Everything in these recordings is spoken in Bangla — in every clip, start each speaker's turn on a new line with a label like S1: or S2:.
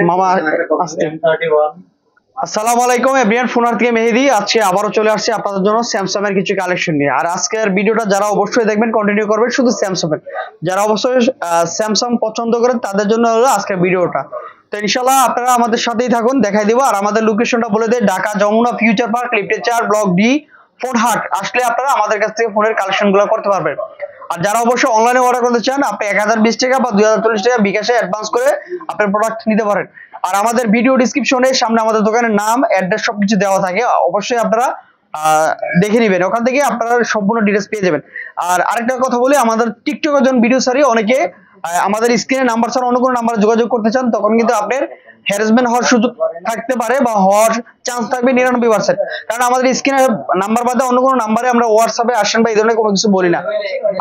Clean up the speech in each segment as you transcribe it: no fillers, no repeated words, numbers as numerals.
S1: মামা আসসালামু আলাইকুম এভরিওয়ান, ফোনার থেকে মেহেদি। আজকে আবারও চলে আসছে আপনাদের জন্য স্যামসাং এর কিছু কালেকশন নিয়ে। আর আজকের ভিডিওটা যারা অবশ্যই দেখবেন, কন্টিনিউ করবেন শুধু স্যামসাং এর। যারা অবশ্যই স্যামসাং পছন্দ করেন তাদের জন্য হলো আজকের ভিডিওটা। তো ইনশাআল্লাহ আপনারা আমাদের সাথেই থাকুন, দেখাই দিব। আর আমাদের লোকেশনটা বলে দেই, ঢাকা যমুনা ফিউচার পার্ক লিফটের 4 ব্লক ডি ফোন হাট। আসলে আপনারা আমাদের কাছ থেকে ফোনের কালেকশনগুলো করতে পারবেন। আর যারা অবশ্যই অনলাইনে অর্ডার করতে চান, আপনি 1020 টাকা বা 2040 টাকা বিকাশে অ্যাডভান্স করে আপনার প্রোডাক্ট নিতে পারেন। আর আমাদের ভিডিও ডেসক্রিপশনে সামনে আমাদের দোকানের নাম, অ্যাড্রেস সবকিছু দেওয়া থাকে, অবশ্যই আপনারা দেখে নেবেন, ওখান থেকে আপনারা সম্পূর্ণ ডিটেইলস পেয়ে যাবেন। আর আরেকটা কথা বলি, আমাদের টিকটকের জন্য ভিডিও সারি অনেকে আমাদের স্ক্রিনে নাম্বার ছাড়া অন্য কোনো নাম্বারে যোগাযোগ করতে চান, তখন কিন্তু আপনার হ্যারাসমেন্ট হওয়ার সুযোগ থাকতে পারে বা হওয়ার চান্স থাকবে 99%। কারণ আমাদের স্ক্রিনে নাম্বার বাদে অন্য কোনো নাম্বারে আমরা হোয়াটসঅ্যাপে আসেন বা এই ধরনের কোনো কিছু বলি না।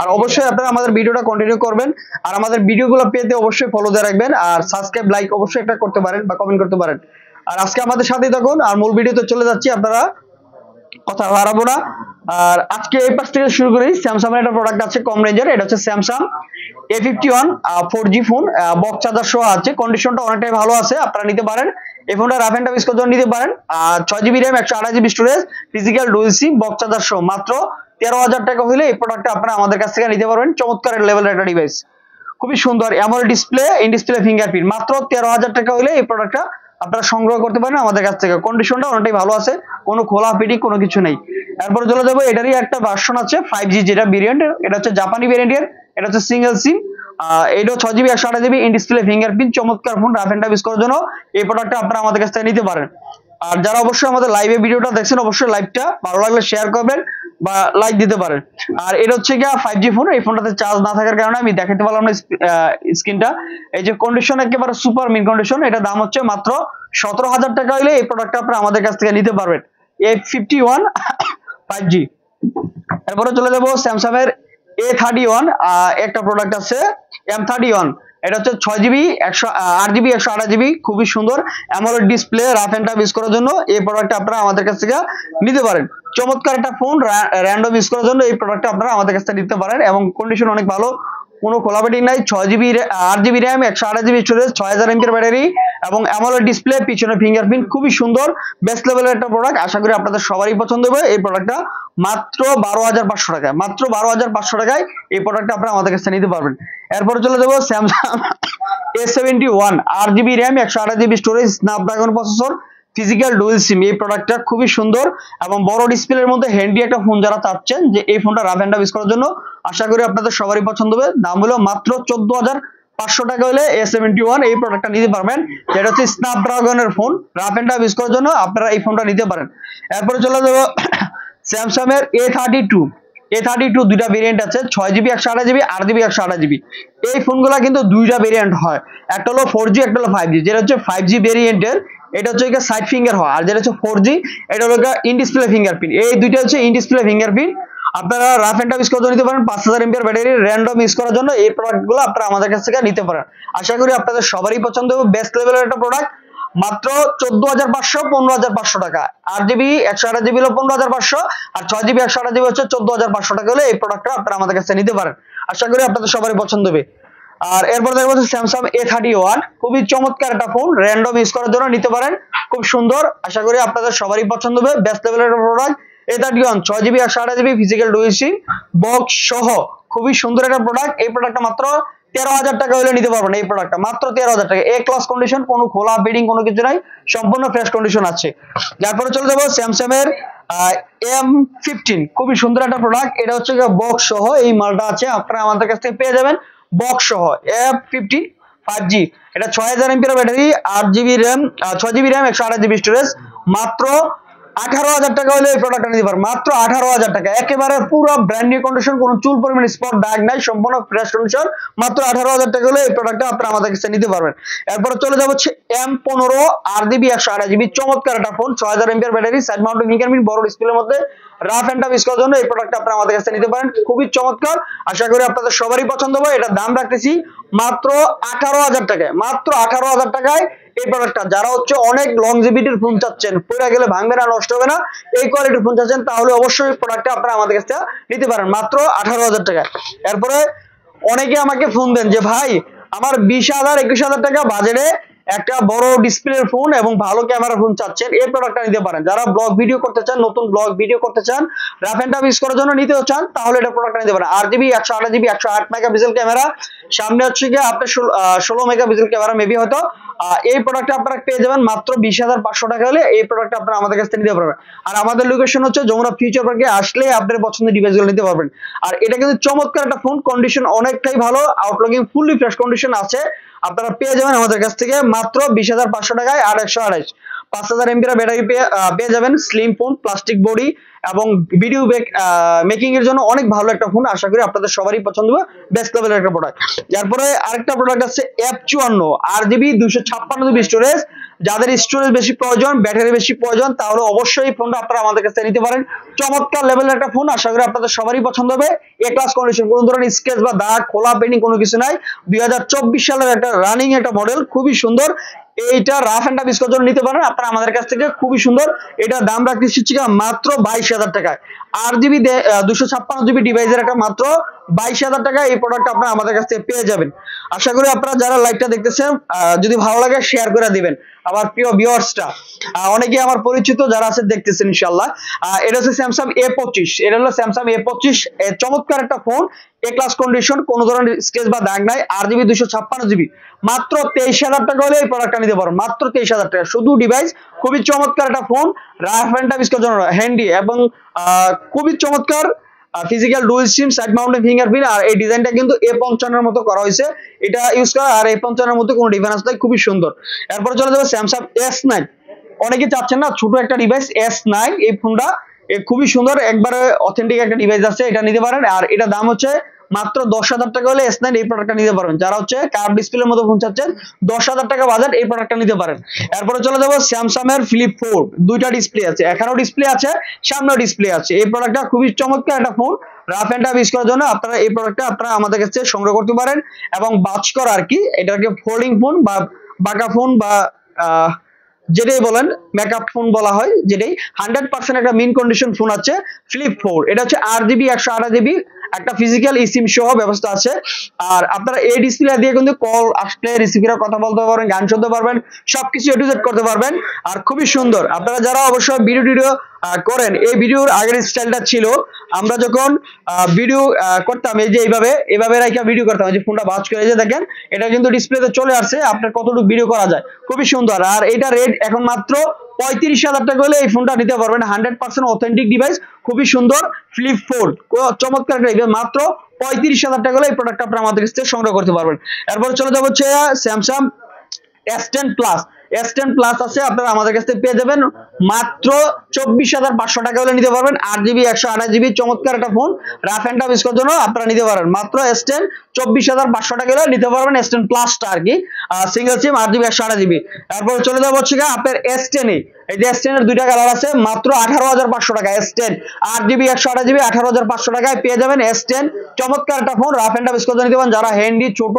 S1: আর অবশ্যই আপনারা আমাদের ভিডিওটা কন্টিনিউ করবেন। আর আমাদের ভিডিওগুলো পেতে অবশ্যই ফলো দিয়ে রাখবেন। আর সাবস্ক্রাইব, লাইক অবশ্যই একটা করতে পারেন বা কমেন্ট করতে পারেন। আর আজকে আমাদের সাথেই থাকুন। আর মূল ভিডিওতে চলে যাচ্ছি, আপনারা কথা বাড়াবো না। আর আজকে এই পাশ থেকে শুরু করি। স্যামসাং এর একটা প্রোডাক্ট আছে কম রেঞ্জের, এটা হচ্ছে Samsung A51 4G phone, box charger সহ আছে। কন্ডিশনটা অনেকটাই ভালো আছে, আপনারা নিতে পারেন। এই ফোনটা রাফ এন্ড টাফ ইউজ করার জন্য নিতে পারেন। 6GB RAM 128GB storage, physical dual sim, box charger সহ মাত্র 13,000 টাকা হলে এই প্রোডাক্টটা আপনারা আমাদের কাছ থেকে নিতে পারবেন। চমৎকার লেভেলের একটা ডিভাইস, খুবই সুন্দর AMOLED display, in display fingerprint. মাত্র 13,000 টাকা হলে এই প্রোডাক্টটা আপনারা সংগ্রহ করতে পারেন আমাদের কাছ থেকে। কন্ডিশনটা অনেকটাই ভালো আছে, কোনো খোলা ফিটিং কোনো কিছু নেই। এরপরে চলে যাবো, এটারই একটা ভার্সন আছে 5G যেটা ভেরিয়েন্ট, এটা হচ্ছে জাপানি ভেরিয়েন্টের, এটা হচ্ছে সিঙ্গেল সিম। এটাও 6GB 128GB in display fingerprint. চমৎকার phone, rough and tough use করার জন্য এই প্রোডাক্টটা আপনারা আমাদের কাছ থেকে নিতে পারেন। আর যারা অবশ্যই আমাদের লাইভে ভিডিওটা দেখছেন, অবশ্যই লাইভটা ভালো লাগলে শেয়ার করবেন বা লাইক দিতে পারেন। আর এটা হচ্ছে গিয়া 5G ফোন, এই ফোনটাতে চার্জ না থাকার কারণে আমি দেখাতে পারলাম না স্ক্রিনটা। এই যে কন্ডিশন একেবারে সুপার মিন কন্ডিশন। এটা দাম হচ্ছে মাত্র 17,000 টাকা হলে এই প্রোডাক্টটা আপনারা আমাদের কাছ থেকে নিতে পারবেন, A51 5G। এরপরে চলে যাবো স্যামসাং এর A31, একটা প্রোডাক্ট আছে M31। এটা হচ্ছে 6GB 8GB 128GB, খুবই সুন্দর AMOLED display, rough and tough use করার জন্য এই প্রোডাক্টটা আপনারা আমাদের কাছ থেকে নিতে পারেন। চমৎকার একটা ফোন, র্যান্ডম ইউজ করার জন্য এই প্রোডাক্টটা আপনারা আমাদের কাছ থেকে নিতে পারেন এবং কন্ডিশন অনেক ভালো, কোনো খোলা ব্যাটারি নাই। 6GB 8GB RAM 128GB storage, 6000 mAh battery এবং অ্যামোলেড ডিসপ্লে, পিছনে ফিঙ্গারপ্রিন্ট, খুবই সুন্দর বেস্ট লেভেলের একটা প্রোডাক্ট। আশা করি আপনাদের সবারই পছন্দ হবে এই প্রোডাক্টটা। মাত্র 12,500 টাকায়, মাত্র 12,500 টাকায় এই প্রোডাক্টটা আপনারা আমাদের কাছে নিতে পারবেন। এরপরে চলে যাবো Samsung A71 8GB RAM 128GB storage, Snapdragon processor, physical dual sim. এই প্রোডাক্টটা খুবই সুন্দর এবং বড় ডিসপ্লের মধ্যে হ্যান্ডি একটা ফোন যারা চাচ্ছেন যে এই ফোনটা রাফ এন্ড টাফ ইউজ করার জন্য, আশা করি আপনাদের সবারই পছন্দ হবে। দাম হলো মাত্র 14,500 টাকা হলে A71 এই প্রোডাক্টটা নিতে পারবেন। যেটা হচ্ছে স্ন্যাপড্রাগনের phone, rough and tough use করার জন্য আপনারা এই ফোনটা নিতে পারেন। এরপরে চলে যাবো স্যামসাং এর A32 দুইটা ভেরিয়েন্ট আছে, 6GB 128GB 8GB 128GB। এই ফোনগুলা কিন্তু দুইটা ভেরিয়েন্ট হয়, একটা হলো 4G, একটা হলো 5G। যেটা হচ্ছে 5G ভেরিয়েন্টের, এটা হচ্ছে সাইড ফিঙ্গার হয়, আর যেটা হচ্ছে 4G এটা হলো ইন ডিসপ্লে ফিঙ্গারপ্রিন্ট। এই দুইটা হচ্ছে ইন ডিসপ্লে ফিঙ্গারপ্রিন্ট। আপনারা রাফ এন্ড টাফ ইউজ করার জন্য নিতে পারেন, 5000 mAh ব্যাটারি, র্যান্ডম ইউজ করার জন্য এই প্রোডাক্টগুলো আপনারা আমাদের কাছ থেকে নিতে পারেন। আশা করি আপনাদের সবারই পছন্দ হবে, বেস্ট লেভেলের একটা প্রোডাক্ট। মাত্র 14,500 15,500 টাকা। 8GB 128GB হলো 15,500, আর 6GB 128GB হচ্ছে 14,500 টাকা হলে এই প্রোডাক্টটা আপনারা আমাদের কাছে নিতে পারেন। আশা করি আপনাদের সবারই পছন্দ হবে। আর এরপর দেখবো স্যামসাং A31, খুবই চমৎকার একটা ফোন, র্যান্ডম ইউজ করার জন্য নিতে পারেন, খুব সুন্দর। আশা করি আপনাদের সবারই পছন্দ হবে, বেস্ট লেভেলের product. A31 6GB 128GB physical dual sim, box সহ, খুবই সুন্দর একটা প্রোডাক্ট। এই প্রোডাক্টটা মাত্র 13,000 টাকা হলে নিতে পারবেন। এই প্রোডাক্টটা মাত্র 13,000 টাকা, এ ক্লাস কন্ডিশন, কোনো খোলা বেডিং কোনো কিছু নাই, সম্পূর্ণ ফ্রেশ কন্ডিশন আছে। তারপরে চলে যাবো স্যামসাং এর M15, খুবই সুন্দর একটা প্রোডাক্ট। এটা হচ্ছে বক্স সহ এই মালটা আছে, আপনারা আমাদের কাছ থেকে পেয়ে যাবেন বক্স সহ। F15 5G, এটা 6000 mAh battery, 8GB RAM 6GB RAM 128GB storage. মাত্র 18,000 টাকা হলে এই প্রোডাক্টটা নিতে পারবেন, মাত্র 18,000 টাকা। একেবারে পুরো ব্র্যান্ড নিউ কন্ডিশন, কোনো চুল পরিমাণ স্পট দাগ নাই, সম্পূর্ণ ফ্রেশ কন্ডিশন। মাত্র 18,000 টাকা হলে এই প্রোডাক্টটা আপনারা আমাদের কাছে নিতে পারবেন। এরপরে চলে যাবো M15 8GB 128GB, চমৎকার একটা phone, 6000 mAh battery, side mounted fingerprint, বড় ডিসপ্লের মধ্যে, রাফ এন্ড টাফ ইউজ করার জন্য এই প্রোডাক্টটা আপনারা আমাদের কাছে নিতে পারেন, খুবই চমৎকার। আশা করি আপনাদের সবারই পছন্দ হবে। এটার দাম রাখতেছি মাত্র 18,000 টাকায়, মাত্র 18,000 টাকায় এই প্রোডাক্টটা। যারা হচ্ছে অনেক লংজিভিটির ফোন চাচ্ছেন, পড়ে গেলে ভাঙবে না, নষ্ট হবে না, এই কোয়ালিটির ফোন চাচ্ছেন, তাহলে অবশ্যই প্রোডাক্টটা আপনারা আমাদের কাছে নিতে পারেন মাত্র 18,000 টাকায়। এরপরে অনেকে আমাকে ফোন দেন যে ভাই আমার 20,000 21,000 টাকা বাজেটে একটা বড় ডিসপ্লের ফোন এবং ভালো ক্যামেরা ফোন চাচ্ছেন, এই প্রোডাক্টটা নিতে পারেন। যারা ব্লগ ভিডিও করতে চান, নতুন ব্লগ ভিডিও করতে চান, রাফ এন্ড টাফ ইউজ করার জন্য নিতে চান, তাহলে এটা প্রোডাক্টটা নিতে পারেন। 8GB 128GB 108 মেগাপিক্সেল ক্যামেরা, সামনে হচ্ছে গিয়ে আপনার 16 মেগাপিক্সেল ক্যামেরা মেবি হয়তো। এই প্রোডাক্টটা আপনারা পেয়ে যাবেন মাত্র 20,500 টাকা হলে এই প্রোডাক্টটা আপনারা আমাদের কাছ থেকে নিতে পারবেন। আর আমাদের লোকেশন হচ্ছে যমুনা ফিউচার পার্কে, আসলে আপনাদের পছন্দের ডিভাইসগুলো নিতে পারবেন। আর এটা কিন্তু চমৎকার একটা ফোন, কন্ডিশন অনেকটাই ভালো, আউটলুকিং ফুললি ফ্রেশ কন্ডিশন আছে। আপনারা পেয়ে যাবেন আমাদের কাছ থেকে মাত্র 20,500 টাকায় 828 5000 এমবি ব্যাটারি পেয়ে যাবেন। স্লিম ফোন, প্লাস্টিক বডি এবং ভিডিও মেকিং এর জন্য অনেক ভালো একটা ফোন। আশা করি আপনাদের সবারই পছন্দ হবে, বেস্ট লেভেলের একটা প্রোডাক্ট। এরপরে আরেকটা প্রোডাক্ট আছে F54 8GB 256GB স্টোরেজ। যাদের স্টোরেজ বেশি প্রয়োজন, ব্যাটারি বেশি প্রয়োজন, তাহলে অবশ্যই এই ফোনটা আপনারা আমাদের কাছে নিতে পারেন। চমৎকার লেভেলের একটা ফোন, আশা করি আপনাদের সবারই পছন্দ হবে। এ ক্লাস কন্ডিশন, কোনো ধরনের স্ক্র্যাচ বা দাগ, খোলা পেন্টিং কোনো কিছু নাই। 2024 সালের একটা রানিং একটা মডেল, খুবই সুন্দর। এইটা রাফ এন্ড টাফ ইউজ করার জন্য নিতে পারেন আপনারা আমাদের কাছ থেকে, খুবই সুন্দর। এটার দাম রাখতেছি মাত্র 22,000 টাকায়। 8GB 256GB ডিভাইসের একটা মাত্র 22,000 টাকা এই প্রোডাক্ট আপনারা আমাদের কাছ থেকে পেয়ে যাবেন। আশা করি আপনারা যারা লাইভটা দেখতেছেন, যদি ভালো লাগে শেয়ার করে দিবেন আমার প্রিয় ভিউয়ার্সটা। অনেকে আমার পরিচিত যারা আছে দেখতেছেন ইনশাআল্লাহ। এটা হচ্ছে স্যামসাং A25, এটা হলো স্যামসাং A25, চমৎকার একটা ফোন, এ ক্লাস কন্ডিশন, কোনো ধরনের স্ক্র্যাচ বা দাগ নাই। 8GB 256GB মাত্র 23,000 টাকা হলে এই প্রোডাক্টটা নিতে পারেন, মাত্র 23,000 টাকা শুধু ডিভাইস। খুবই চমৎকার একটা ফোন, রাফ এন্ড টাফ ইউজ করার জন্য হ্যান্ডি এবং খুবই চমৎকার physical dual SIM, side mounted fingerprint. আর এই ডিজাইনটা কিন্তু A55 এর মতো করা হয়েছে, এটা ইউজ করা আর A55 এর মধ্যে কোনো ডিফারেন্স নাই, খুবই সুন্দর। এরপর চলে যাবে স্যামসাং S9। অনেকে চাচ্ছেন না ছোট একটা ডিভাইস, S9 এই ফোনটা খুবই সুন্দর, একবারে অথেন্টিক একটা ডিভাইস আছে, এটা নিতে পারেন। আর এটা দাম হচ্ছে মাত্র 10,000 টাকা হলে S9 এই প্রোডাক্টটা নিতে পারবেন। যারা হচ্ছে কার্ভ ডিসপ্লের মতো ফোন চাচ্ছেন, 10,000 টাকা বাজেট, এই প্রোডাক্টটা নিতে পারেন। এরপরে চলে যাবো স্যামসাং এর ফ্লিপ 4, দুইটা ডিসপ্লে আছে, এখানেও ডিসপ্লে আছে, সামনেও ডিসপ্লে আছে। এই প্রোডাক্টটা খুবই চমৎকার একটা ফোন, রাফ এন্ড টাফ ইউজ করার জন্য আপনারা এই প্রোডাক্টটা আপনারা আমাদের কাছে সংগ্রহ করতে পারেন। এবং বাজ করা আর কি, এটাকে ফোল্ডিং ফোন বা বাঁকা ফোন বা যেটাই বলেন, মেকআপ ফোন বলা হয়, যেটাই 100% একটা মিন কন্ডিশন ফোন আছে ফ্লিপ 4। এটা হচ্ছে 8GB 128GB একটা ফিজিক্যাল ইসিম সহ ব্যবস্থা আছে। আর আপনারা এই ডিসপ্লে দিয়ে কিন্তু কল আসলে রিসিভারে কথা বলতে পারবেন, গান শুনতে পারবেন, সবকিছু এ টু জেড করতে পারবেন। আর খুবই সুন্দর। আপনারা যারা অবশ্যই ভিডিও করেন, এই ভিডিওর আগের স্টাইলটা ছিল আমরা যখন ভিডিও করতাম, এই যে এইভাবে রাখা ভিডিও করতাম, যে ফোনটা বাজ করে, যে দেখেন এটা কিন্তু ডিসপ্লেতে চলে আসছে আপনার কতটুকু ভিডিও করা যায়, খুবই সুন্দর। আর এটা রেট এখন মাত্র 35,000 টাকা হলে এই ফোনটা নিতে পারবেন। 100% অথেন্টিক ডিভাইস, খুবই সুন্দর ফ্লিপ 4, চমৎকার ডিভাইস, মাত্র 35,000 টাকা হলে এই প্রোডাক্ট আপনারা আমাদের কাছ থেকে সংগ্রহ করতে পারবেন। এরপর চলে যাবো হচ্ছে Samsung S10 plus. S10 plus আছে, আপনারা আমাদের কাছ থেকে পেয়ে যাবেন মাত্র 24,500 টাকা হলে নিতে পারবেন। 8GB 128GB চমৎকার একটা ফোন, রাফ এন্ড টাফ ইউজ করার জন্য আপনারা নিতে পারেন মাত্র S10 24,500 টাকা হলে নিতে পারবেন। S10 প্লাসটা আর কি, সিঙ্গেল সিম 8GB 128GB। তারপর চলে যাবো হচ্ছে আপনার S10 এ, এই যে S10 এর দুইটা কালার আছে, মাত্র 18,500 টাকা। S10 8GB 128GB 18,500 টাকায় পেয়ে যাবেন S10, চমৎকার একটা ফোন, রাফ এন্ড টাফ ইউজ করতে নিতে পারেন। যারা হ্যান্ডি, ছোট,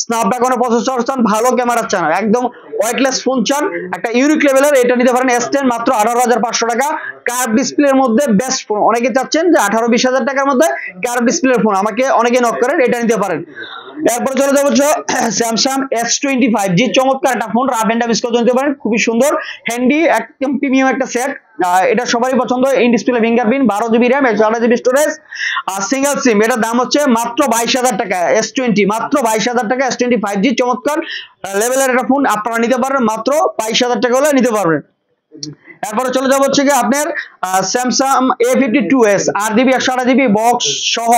S1: স্ন্যাপড্রাগনের প্রসেসর চান, ভালো ক্যামেরা চান, একদম ওয়েটলেস ফোন চান, একটা ইউনিক লেভেলের, এটা নিতে পারেন S10 মাত্র 18,500 টাকা। কার্ভ ডিসপ্লের মধ্যে বেস্ট ফোন, অনেকে চাচ্ছেন যে 18-20,000 টাকার মধ্যে কার্ভ ডিসপ্লের ফোন, আমাকে অনেকে নক করেন, এটা নিতে পারেন। এরপর চলে যাবো স্যামসাং S25G, চমৎকার একটা ফোন, রাফ এন্ড টাফ ইউজ করতে নিতে পারেন, খুবই সুন্দর, হ্যান্ডি, একদম প্রিমিয়াম একটা সেট। এটা সবারই পছন্দ, in display fingerprint, 12GB RAM 128GB storage, আর সিঙ্গেল সিম। এটার দাম হচ্ছে মাত্র 22,000 টাকা। S20 মাত্র 22,000 টাকা। S25G চমৎকার লেভেলের একটা ফোন, আপনারা নিতে পারবেন মাত্র 22,000 টাকা হলে নিতে পারবেন। এরপরে চলে যাবো হচ্ছে কি আপনার Samsung A52s 8GB 128GB box সহ,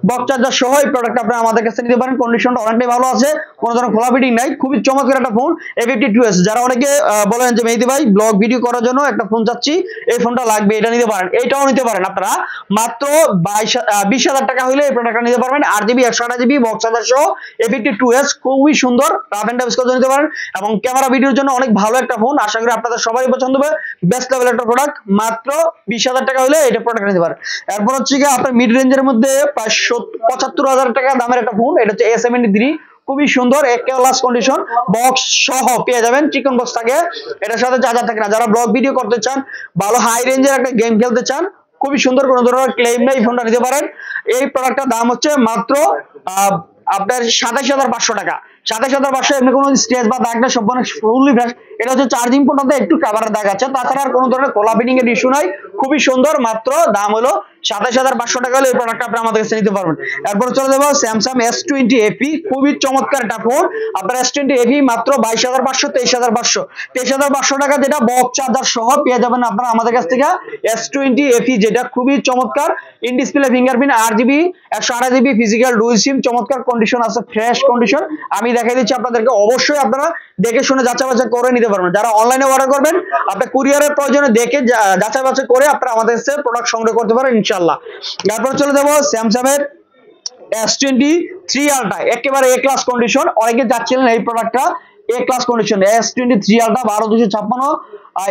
S1: বক্স চার্জার সহ এই প্রোডাক্ট আপনারা আমাদের কাছে নিতে পারেন। কন্ডিশনটা অনেকটাই ভালো আছে, কোনো ধরনের খোলা ফিটিং নাই, খুবই চমৎকার একটা ফোন A52s। যারা অনেকে বলেন যে মেহেদী ভাই ব্লগ ভিডিও করার জন্য একটা ফোন চাচ্ছি, এই ফোনটা লাগবে, এটা নিতে পারেন, এইটাও নিতে পারেন আপনারা মাত্র 20,000 টাকা হলে এই প্রোডাক্টটা নিতে পারবেন। 8GB 128GB বক্স চার্জার সহ A52s, খুবই সুন্দর, রাফ এন্ড টাফ ইউজ করতে নিতে পারেন এবং ক্যামেরা ভিডিওর জন্য অনেক ভালো একটা ফোন। আশা করি আপনাদের সবারই পছন্দ হবে, বেস্ট লেভেল একটা প্রোডাক্ট, মাত্র 20,000 টাকা হলে এটা প্রোডাক্ট নিতে পারেন। এরপর হচ্ছে কি আপনার মিড রেঞ্জের মধ্যে 75,000 টাকা দামের একটা ফোন, এটা হচ্ছে A73, খুবই সুন্দর, এক ক্লাস কন্ডিশন, বক্স সহ পেয়ে যাবেন, চিকন বক্স থাকে, এটার সাথে চার্জার থাকে না। যারা ব্লগ ভিডিও করতে চান, ভালো হাই রেঞ্জের একটা গেম খেলতে চান, খুবই সুন্দর, কোনো ধরনের ক্লেম নেই, ফোনটা নিতে পারেন। এই প্রোডাক্টটার দাম হচ্ছে মাত্র আপনার 27,500 টাকা। 27,500 এমনি কোনো স্ক্র্যাচ বা দাগ না, সম্পূর্ণ ফুললি ফ্রেশ। এটা হচ্ছে চার্জিং পোর্টটাতে একটু কাভারের দাগ আছে, তাছাড়া আর কোনো ধরনের কোলা ফিটিং এর ইস্যু নাই। খুবই সুন্দর, মাত্র দাম হলো 27,500 টাকা হলে এই প্রোডাক্টটা আপনি আমাদের কাছে নিতে পারবেন। এরপর চলে যাবো স্যামসাং S20 FE, খুবই চমৎকার একটা ফোন। আপনার S20 FE মাত্র 22,500, 23,500, 23,500 টাকা, যেটা বক্স চার্জার সহ পেয়ে যাবেন আপনারা আমাদের কাছ থেকে S20 FE, যেটা খুবই চমৎকার। In display fingerprint, 8GB 128GB physical dual sim, চমৎকার কন্ডিশন আছে, ফ্রেশ কন্ডিশন। আমি দেখাই দিচ্ছি আপনাদেরকে, অবশ্যই আপনারা দেখে শুনে যাচাই বাছাই করে নিতে পারবেন। যারা অনলাইনে অর্ডার করবেন, আপনি কুরিয়ারের প্রয়োজনে দেখে যাচাই বাছাই করে আপনারা আমাদের কাছে প্রোডাক্ট সংগ্রহ করতে পারেন ইনশাআল্লাহ। তারপর চলে যাবো স্যামসাং এর S23 Ultra, একেবারে এ ক্লাস কন্ডিশন। অনেকে যাচ্ছিলেন এই প্রোডাক্টটা এ ক্লাস কন্ডিশন, S23 Ultra 12256,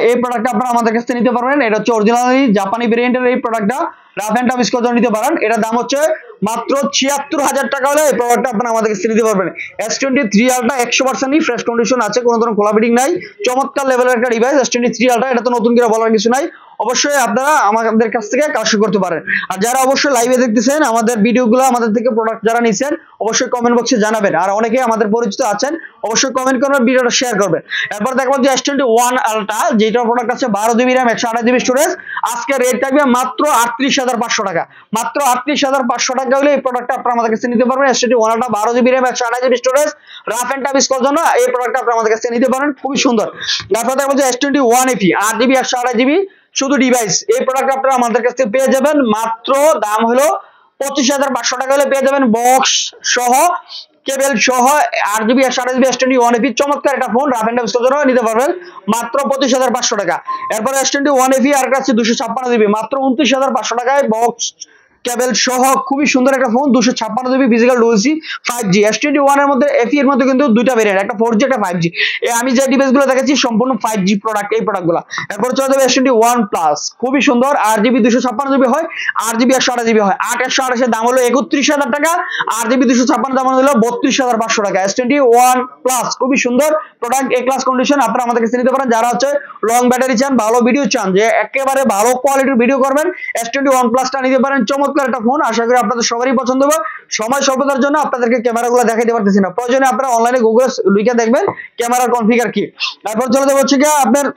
S1: এই প্রোডাক্টটা আপনারা আমাদের কাছ থেকে নিতে পারবেন। এটা হচ্ছে অরিজিনালি জাপানি ভেরিয়েন্টের এই প্রোডাক্টটা, রাফ এন্ড টাফ ইউজ নিতে পারেন। এটার দাম হচ্ছে মাত্র 76,000 টাকা হলে এই প্রোডাক্টটা আপনারা আমাদের কাছে নিতে পারবেন। S23 Ultra 100% ফ্রেশ কন্ডিশন আছে, কোনো ধরনের খোলা ফিটিং নাই, চমৎকার লেভেলের একটা ডিভাইস S23 Ultra। এটা তো নতুন করে বলার কিছু নাই, অবশ্যই আপনারা আমাদের কাছ থেকে কালেকশন করতে পারেন। আর যারা অবশ্যই লাইভে দেখতেছেন আমাদের ভিডিওগুলো, আমাদের থেকে প্রোডাক্ট যারা নিছেন, অবশ্যই কমেন্ট বক্সে জানাবেন। আর অনেকে আমাদের পরিচিত আছেন, অবশ্যই কমেন্ট করবেন, ভিডিওটা শেয়ার করবেন। এরপর দেখবো যে S21 Ultra, যেটা প্রোডাক্ট আছে 12GB RAM 128GB স্টোরেজ। আজকে রেট থাকবে মাত্র 38,500 টাকা, মাত্র 38,500 টাকা হলে এই প্রোডাক্টটা আপনারা আমাদের কাছে নিতে পারবেন। S21 Ultra 12GB RAM 128GB storage, rough and tough use করার জন্য এই প্রোডাক্টটা আপনারা আমাদের কাছে নিতে পারেন, খুবই সুন্দর। তারপর দেখবো যে S21 FE 8GB 128GB শুধু ডিভাইস, এই প্রোডাক্ট আপনারা আমাদের কাছ থেকে পেয়ে যাবেন মাত্র দাম হলো 25,500 টাকা হলে পেয়ে যাবেন, বক্স সহ, কেবল সহ, 8GB 128GB S21 FE, চমৎকার একটা ফোন, রাফ এন্ড টাফ ইউজ করার নিতে পারবেন মাত্র 25,500 টাকা। এরপর S21 FE আর কাছে 256GB, মাত্র 29,500 টাকায়, বক্স কেবল সহ, খুবই সুন্দর একটা ফোন, 256GB ফিজিক্যাল ডুয়াল সিম 5G। S21 এর মধ্যে FE এর মধ্যে কিন্তু দুইটা ভেরিয়েন্ট, একটা 4G একটা 5G। আমি যে ডিভাইসগুলো দেখাচ্ছি সম্পূর্ণ 5G প্রোডাক্ট, এই প্রোডাক্টগুলো। এরপর চলে যাবে S21 Plus, খুবই সুন্দর, 8GB 256GB হয়, 8GB 128GB হয়। 8 128 এর দাম হলো 31,000 টাকা, 8GB 256 দাম হলো 32,500 টাকা। S21 Plus খুবই সুন্দর প্রোডাক্ট, এ ক্লাস কন্ডিশন, আপনারা আমাদের কাছে নিতে পারেন। যারা হচ্ছে লং ব্যাটারি চান, ভালো ভিডিও চান, যে একেবারে ভালো কোয়ালিটির ভিডিও করবেন, S21 Plus টা নিতে পারেন, চমৎকার একটা ফোন। আশা করি আপনাদের সবারই পছন্দ হবে। সময় স্বল্পতার জন্য আপনাদেরকে ক্যামেরাগুলো দেখাইতে পারতেছি না, প্রয়োজনে আপনারা অনলাইনে গুগলে লিখে দেখবেন ক্যামেরার কনফিগার কি। তারপর চলে যাবো হচ্ছে কি আপনার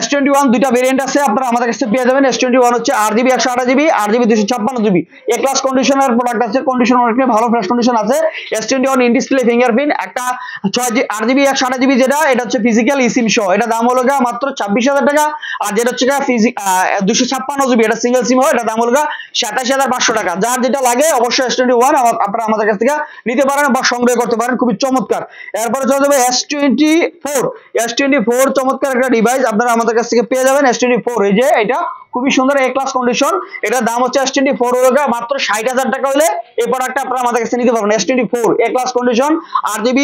S1: S21 দুইটা ভেরিয়েন্ট আছে, আপনারা আমাদের কাছে পেয়ে যাবেন। S21 হচ্ছে 8GB 128GB, 8GB 256GB, এ ক্লাস কন্ডিশনের প্রোডাক্ট আছে, কন্ডিশন অনেকটাই ভালো, ফ্রেশ কন্ডিশন আছে। S21 ইন ডিসপ্লে ফিঙ্গারপ্রিন্ট, একটা 8GB 128GB যেটা, এটা হচ্ছে ফিজিক্যাল ইসিম সহ, এটা দাম হলো মাত্র 26,000 টাকা। আর যেটা হচ্ছে 256GB, এটা সিঙ্গেল সিম হয়, এটা দাম হলো 27,500 টাকা। যার যেটা লাগে অবশ্যই S21 আপনারা আমাদের কাছ থেকে নিতে পারেন বা সংগ্রহ করতে পারেন, খুবই চমৎকার। এরপরে চলে যাবে S24 চমৎকার একটা ডিভাইস, আপনারা আমাদের কাছ থেকে পেয়ে যাবেন। S24, এই যে এটা খুবই সুন্দর, এ ক্লাস কন্ডিশন, এটার দাম হচ্ছে S24 মাত্র 60,000 টাকা হলে এই প্রোডাক্টটা আপনারা আমাদের কাছে নিতে পারবেন। S24 এ ক্লাস কন্ডিশন, 8GB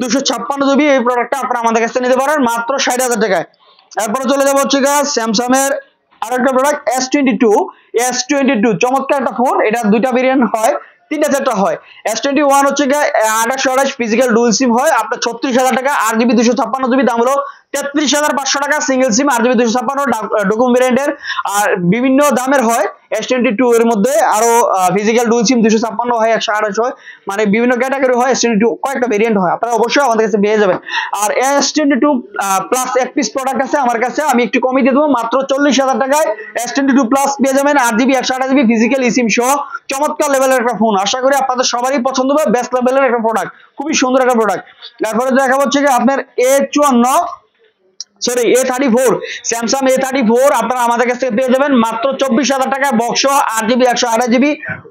S1: 256GB, এই প্রোডাক্টটা আপনারা আমাদের কাছে নিতে পারেন মাত্র 60,000 টাকায়। এরপরে চলে যাবো হচ্ছে স্যামসাং এর আরেকটা প্রোডাক্ট S22 চমৎকার একটা ফোন, এটা দুইটা ভেরিয়েন্ট হয়, তিনটা চারটা হয়। S21 হচ্ছে 828 ফিজিক্যাল ডুয়াল সিম হয়, আপনার 36,000 টাকা, 8GB 256GB, দাম হলো 33,500 টাকা। সিঙ্গেল সিম 8GB 256 ডকুম ভেরিয়েন্টের, আর বিভিন্ন দামের হয়। S22 এর মধ্যে আরো ফিজিক্যাল ডুয়াল সিম 256 হয়, 128 হয়, মানে বিভিন্ন ক্যাটাগরি হয়। S22 কয়েকটা ভেরিয়েন্ট হয়, আপনারা অবশ্যই আমাদের কাছে পেয়ে যাবেন। আর S22 প্লাস এক পিস প্রোডাক্ট আছে আমার কাছে, আমি একটু কমিয়ে দিয়ে দেবো, মাত্র 40,000 টাকায় S22 প্লাস পেয়ে যাবেন, 8GB 128GB ফিজিক্যাল সিম সহ, চমৎকার লেভেলের একটা ফোন। আশা করি আপনাদের সবারই পছন্দ হবে, বেস্ট লেভেলের একটা প্রোডাক্ট, খুবই সুন্দর একটা প্রোডাক্ট। তারপরে দেখা হচ্ছে আপনার A34, স্যামসাং A34 আপনারা আমাদের কাছ থেকে পেয়ে যাবেন মাত্র 24,000 টাকা, বক্স 8GB 128GB,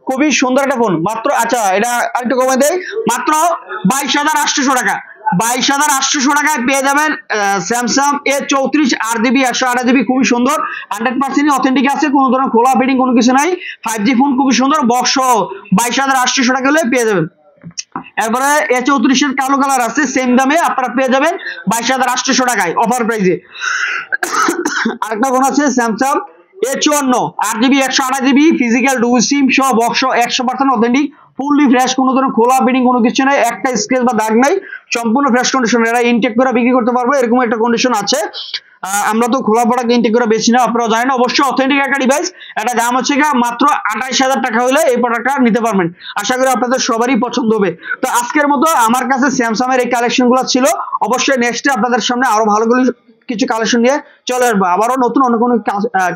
S1: খুবই সুন্দর একটা ফোন মাত্র। আচ্ছা, এটা আরেকটু কমে দেয়, মাত্র 22,800 টাকা, 22,800 টাকায় পেয়ে যাবেন স্যামসাং A34 8GB 128GB, খুবই সুন্দর, 100% অথেন্টিক আছে, কোনো ধরনের খোলা ফিটিং কোনো কিছু নাই, 5G ফোন, খুবই সুন্দর, বক্স 22,800 টাকা হলে পেয়ে যাবেন। এরপরে A34 এর কালো কালার আছে, সেম দামে আপনারা পেয়ে যাবেন 22,800 টাকায় অফার প্রাইসে। আরেকটা ফোন আছে Samsung A54 8GB 128GB physical dual সিম সহ, বক্স 100% অথেন্টিক, ফুললি ফ্রেশ, কোনো ধরনের খোলা ফিটিং কোনো কিছু নাই, একটা স্ক্র্যাচ বা দাগ নাই, সম্পূর্ণ ফ্রেশ কন্ডিশন। এরা ইনটেক করে বিক্রি করতে পারবে, এরকম একটা কন্ডিশন আছে। আমরা তো খোলা প্রোডাক্ট ইনটেক করে বেশি না, আপনারা জানেন অবশ্যই অথেন্টিক একটা ডিভাইস। এটা দাম হচ্ছে মাত্র 28,000 টাকা হলে এই প্রোডাক্টটা নিতে পারবেন। আশা করি আপনাদের সবারই পছন্দ হবে। তো আজকের মতো আমার কাছে স্যামসাং এর এই কালেকশন গুলো ছিল। অবশ্যই নেক্সটে আপনাদের সামনে আরো ভালো কিছু কালেকশন নিয়ে চলে আসবো, আবারও নতুন অন্য কোনো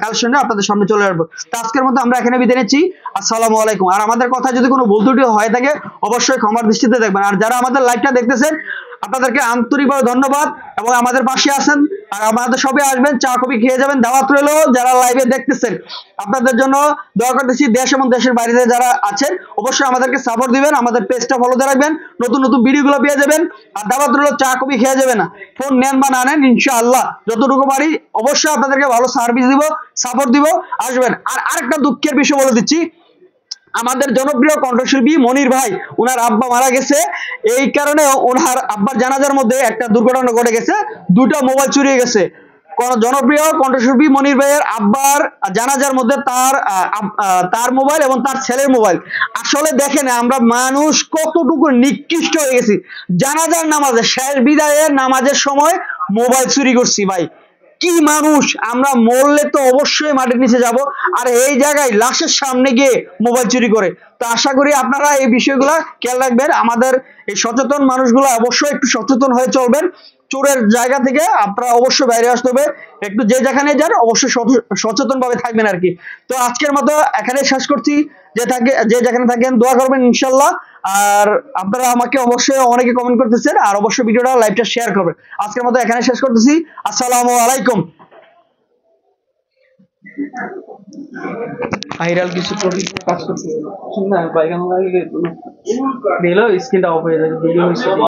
S1: কালেকশন নিয়ে আপনাদের সামনে চলে আসবো। তো আজকের মতো আমরা এখানে বিদায় নিচ্ছি। আসসালামু আলাইকুম। আর আমাদের কথা যদি কোনো ভুল ত্রুটি হয়ে থাকে অবশ্যই ক্ষমার দৃষ্টিতে দেখবেন। আর যারা আমাদের লাইভটা দেখতেছেন আপনাদেরকে আন্তরিকভাবে ধন্যবাদ, এবং আমাদের পাশে আছেন আর আমাদের সবাই আসবেন, চা কফি খেয়ে যাবেন, দাওয়াত রইল। যারা লাইভে দেখতেছেন আপনাদের জন্য দোয়া করতেছি, দেশ এবং দেশের বাইরে যারা আছেন অবশ্যই আমাদেরকে সাপোর্ট দিবেন, আমাদের পেজটা ফলো দিয়ে রাখবেন, নতুন নতুন ভিডিওগুলো পেয়ে যাবেন। আর দাওয়াত রইল, চা কফি খেয়ে যাবেন না, ফোন নেন বা না নেন ইনশাআল্লাহ যতটুকু পারি অবশ্যই আপনাদেরকে ভালো সার্ভিস দিব, সাপোর্ট দিব, আসবেন। আর আরেকটা দুঃখের বিষয় বলে দিচ্ছি, আমাদের জনপ্রিয় কণ্ঠশিল্পী মনির ভাই, ওনার আব্বা মারা গেছে। এই কারণে ওনার আব্বার জানাজার মধ্যে একটা দুর্ঘটনা ঘটে গেছে, দুটো মোবাইল চুরি হয়ে গেছে। জনপ্রিয় কণ্ঠশিল্পী মনির ভাইয়ের আব্বার জানাজার মধ্যে তার মোবাইল এবং তার ছেলের মোবাইল। আসলে দেখেন আমরা মানুষ কতটুকু নিকৃষ্ট হয়ে গেছি, জানাজার নামাজে শেষ বিদায়ের নামাজের সময় মোবাইল চুরি করছি ভাই। কি মানুষ আমরা, মরলে তো অবশ্যই মাটির নিচে যাব, আর এই জায়গায় লাশের সামনে গিয়ে মোবাইল চুরি করে। তো আশা করি আপনারা এই বিষয়গুলো খেয়াল রাখবেন, আমাদের এই সচেতন মানুষগুলো অবশ্যই একটু সচেতন হয়ে চলবেন। চোরের জায়গা থেকে আপনারা অবশ্যই বাইরে আসতে হবে, একটু যে যেখানে যান অবশ্যই সচেতন ভাবে থাকবেন আর কি। তো আজকের মতো এখানে শেষ করছি, যে যেখানে থাকেন দোয়া করবেন ইনশাল্লাহ। আর আপনারা আমাকে অবশ্যই অনেকে কমেন্ট করতেছেন, আর অবশ্যই ভিডিওটা লাইভটা শেয়ার করবেন। আজকের মতো এখানে শেষ করতেছি। আসসালামু আলাইকুম। ভাইরাল কিছু কাজ করতে না, বাইগান লাগিয়ে দিল, স্ক্রিনটা অফ হয়ে যায়, ভিডিও